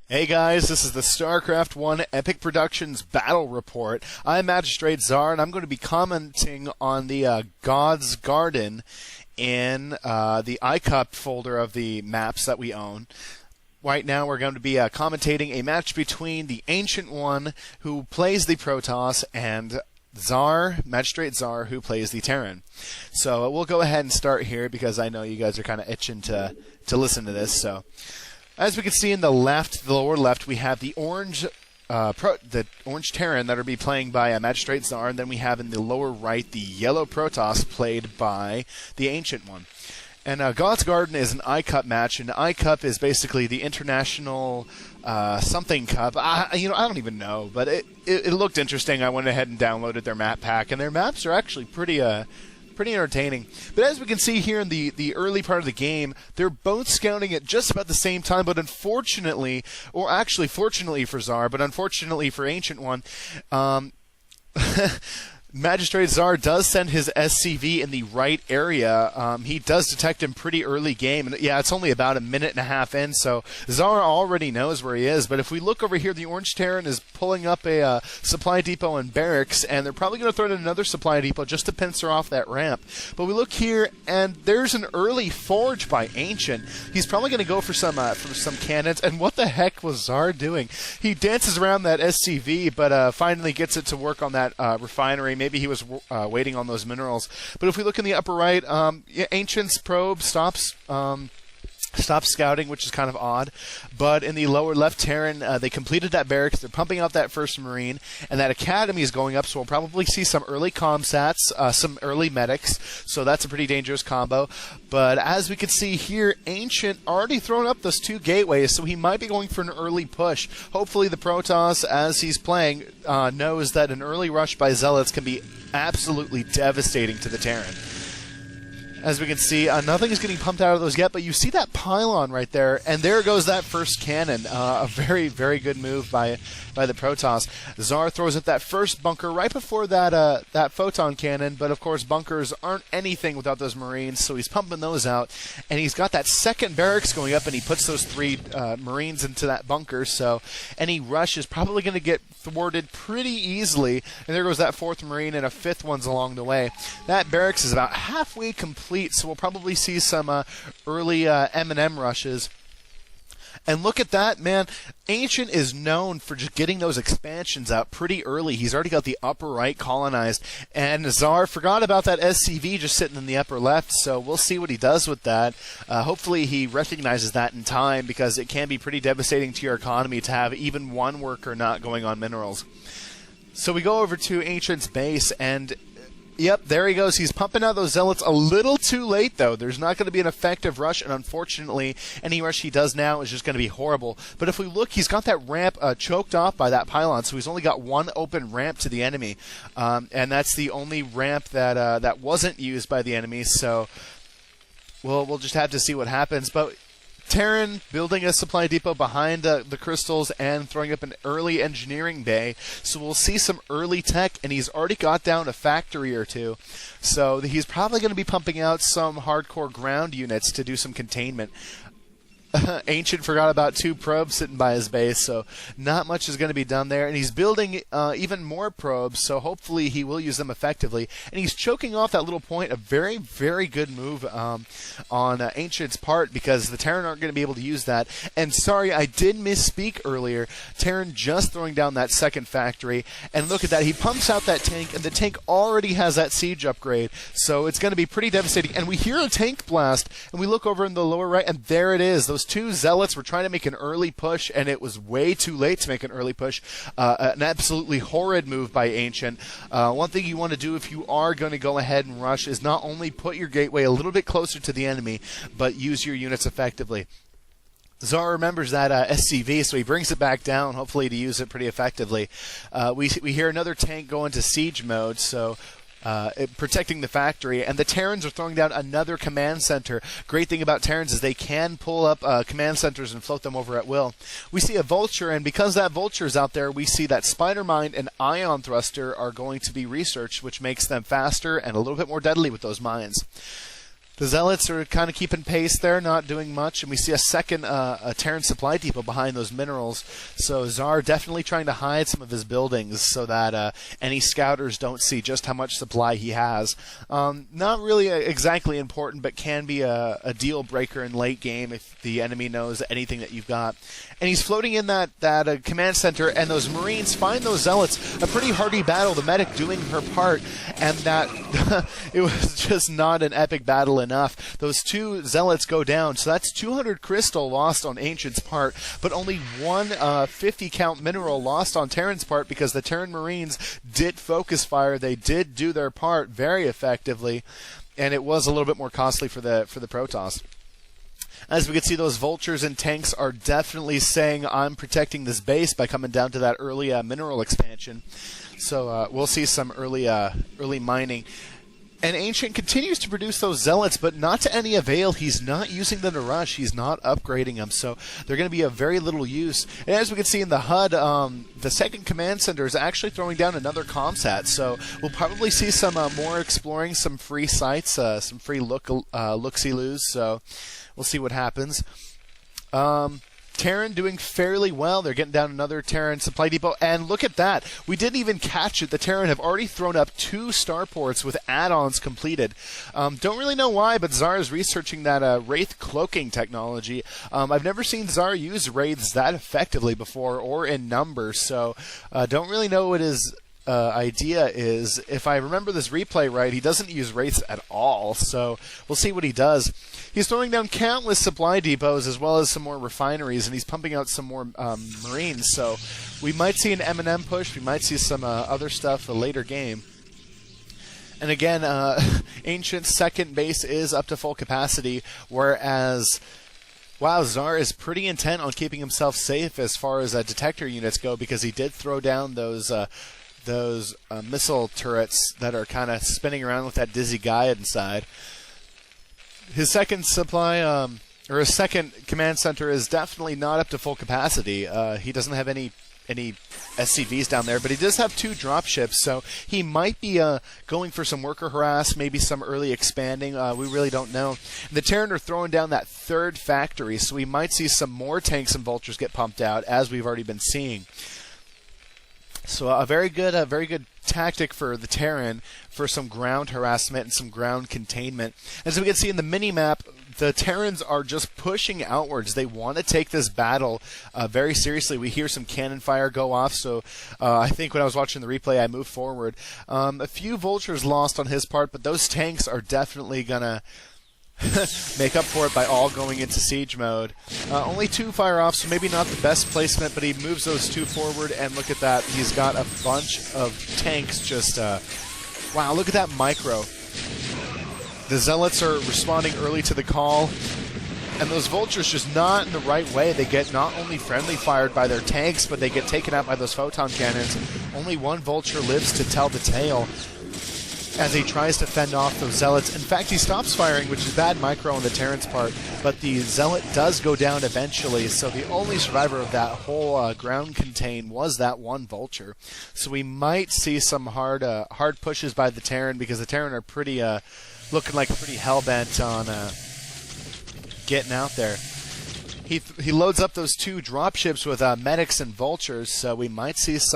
Hey guys, this is the StarCraft 1 Epic Productions Battle Report. I'm Magistrate Szar, and I'm going to be commenting on the God's Garden in the ICCup folder of the maps that we own. Right now we're going to be commentating a match between the Ancient One, who plays the Protoss, and Szar, Magistrate Szar, who plays the Terran. So we'll go ahead and start here because I know you guys are kind of itching to listen to this. So, as we can see in the lower left, we have the orange Terran that will be playing by Magistrate Szar, and then we have in the lower right the yellow Protoss played by the Ancient One. And God's Garden is an ICCup match, and ICCup is basically the international something cup. I don't even know, but it looked interesting. I went ahead and downloaded their map pack, and their maps are actually pretty entertaining. But as we can see here in the early part of the game, they're both scouting at just about the same time, but unfortunately, or actually fortunately for Szar, but unfortunately for Ancient One, Magistrate Szar does send his SCV in the right area. He does detect him pretty early game, and yeah, it's only about a minute and a half in, so Szar already knows where he is. But if we look over here, the Orange Terran is pulling up a supply depot and barracks, and they're probably going to throw in another supply depot just to pincer off that ramp. But we look here, and there's an early forge by Ancient. He's probably going to go for some cannons, and what the heck was Szar doing? He dances around that SCV, but finally gets it to work on that refinery. Maybe he was waiting on those minerals. But if we look in the upper right, Ancient's probe stops scouting, which is kind of odd. But in the lower left Terran, they completed that barracks. They're pumping out that first Marine, and that academy is going up, so we'll probably see some early comsats, some early medics, so that's a pretty dangerous combo. But as we can see here, Ancient already thrown up those two gateways, so he might be going for an early push. Hopefully the Protoss, as he's playing, knows that an early rush by Zealots can be absolutely devastating to the Terran. As we can see, nothing is getting pumped out of those yet, but you see that pylon right there, and there goes that first cannon. A very, very good move by the Protoss. Szar throws up that first bunker right before that photon cannon, but of course bunkers aren't anything without those Marines, so he's pumping those out, and he's got that second barracks going up, and he puts those three Marines into that bunker, so any rush is probably going to get thwarted pretty easily, and there goes that fourth Marine, and a fifth one's along the way. That barracks is about halfway complete, so we'll probably see some early M&M rushes. And look at that, man. Ancient is known for just getting those expansions out pretty early. He's already got the upper right colonized. And Szar forgot about that SCV just sitting in the upper left, so we'll see what he does with that. Hopefully he recognizes that in time, because it can be pretty devastating to your economy to have even one worker not going on minerals. So we go over to Ancient's base, and yep, there he goes. He's pumping out those Zealots a little too late, though. There's not going to be an effective rush, and unfortunately, any rush he does now is just going to be horrible. But if we look, he's got that ramp choked off by that pylon, so he's only got one open ramp to the enemy. And that's the only ramp that wasn't used by the enemy, so we'll just have to see what happens. But Terran building a supply depot behind the crystals and throwing up an early engineering bay, so we'll see some early tech, and he's already got down a factory or two, so he's probably going to be pumping out some hardcore ground units to do some containment. Ancient forgot about two probes sitting by his base, so not much is going to be done there. And he's building even more probes, so hopefully he will use them effectively. And he's choking off that little point. A very, very good move on Ancient's part, because the Terran aren't going to be able to use that. And sorry, I did misspeak earlier. Terran just throwing down that second factory. And look at that. He pumps out that tank, and the tank already has that siege upgrade. So it's going to be pretty devastating. And we hear a tank blast, and we look over in the lower right, and there it is. Those two Zealots were trying to make an early push, and it was way too late to make an early push. An absolutely horrid move by Ancient. One thing you want to do if you are going to go ahead and rush is not only put your gateway a little bit closer to the enemy, but use your units effectively. Szar remembers that SCV, so he brings it back down, hopefully to use it pretty effectively. We hear another tank go into siege mode, so protecting the factory, and the Terrans are throwing down another command center. Great thing about Terrans is they can pull up command centers and float them over at will. We see a Vulture, and because that Vulture is out there, we see that Spider Mine and Ion Thruster are going to be researched, which makes them faster and a little bit more deadly with those mines. The Zealots are kind of keeping pace there, not doing much, and we see a second a Terran supply depot behind those minerals. So Szar definitely trying to hide some of his buildings so that any scouters don't see just how much supply he has. Not really exactly important, but can be a deal breaker in late game if the enemy knows anything that you've got. And he's floating in that command center, and those Marines find those Zealots. A pretty hardy battle, the medic doing her part, and that it was just not an epic battle enough. Those two Zealots go down, so that's 200 crystal lost on Ancient's part, but only one 50 count mineral lost on Terran's part because the Terran Marines did focus fire. They did do their part very effectively, and it was a little bit more costly for the Protoss. As we can see, those vultures and tanks are definitely saying, I'm protecting this base by coming down to that early mineral expansion. So we'll see some early mining. And Ancient continues to produce those Zealots, but not to any avail. He's not using them to rush. He's not upgrading them, so they're going to be of very little use. And as we can see in the HUD, the second command center is actually throwing down another comsat, so we'll probably see some more exploring, some free sites, some free look-see-loos, so we'll see what happens. Terran doing fairly well. They're getting down another Terran supply depot. And look at that. We didn't even catch it. The Terran have already thrown up 2 starports with add-ons completed. Don't really know why, but Szar is researching that Wraith cloaking technology. I've never seen Szar use Wraiths that effectively before or in numbers, so don't really know what his idea is. If I remember this replay right, he doesn't use Wraiths at all, so we'll see what he does. He's throwing down countless supply depots as well as some more refineries, and he's pumping out some more Marines, so we might see an M&M push, we might see some other stuff a later game. And again, Ancient's second base is up to full capacity, whereas wow, Szar is pretty intent on keeping himself safe as far as detector units go, because he did throw down those missile turrets that are kind of spinning around with that dizzy guy inside. His second supply, or his second command center is definitely not up to full capacity. He doesn't have any SCVs down there, but he does have 2 dropships, so he might be going for some worker harass, maybe some early expanding. We really don't know. The Terran are throwing down that 3rd factory, so we might see some more tanks and vultures get pumped out, as we've already been seeing. So a very good tactic for the Terran for some ground harassment and some ground containment. As we can see in the mini-map, the Terrans are just pushing outwards. They want to take this battle very seriously. We hear some cannon fire go off, so I think when I was watching the replay, I moved forward. A few vultures lost on his part, but those tanks are definitely going to make up for it by all going into siege mode. Only 2 fire off, so maybe not the best placement, but he moves those 2 forward, and look at that. He's got a bunch of tanks just... wow, look at that micro. The Zealots are responding early to the call, and those vultures just not in the right way. They get not only friendly fired by their tanks, but they get taken out by those photon cannons. Only 1 vulture lives to tell the tale as he tries to fend off those Zealots. In fact, he stops firing, which is bad micro on the Terran's part, but the Zealot does go down eventually, so the only survivor of that whole ground contain was that 1 vulture. So we might see some hard pushes by the Terran, because the Terran are pretty looking like pretty hell-bent on getting out there. He loads up those 2 dropships with medics and vultures, so we might see some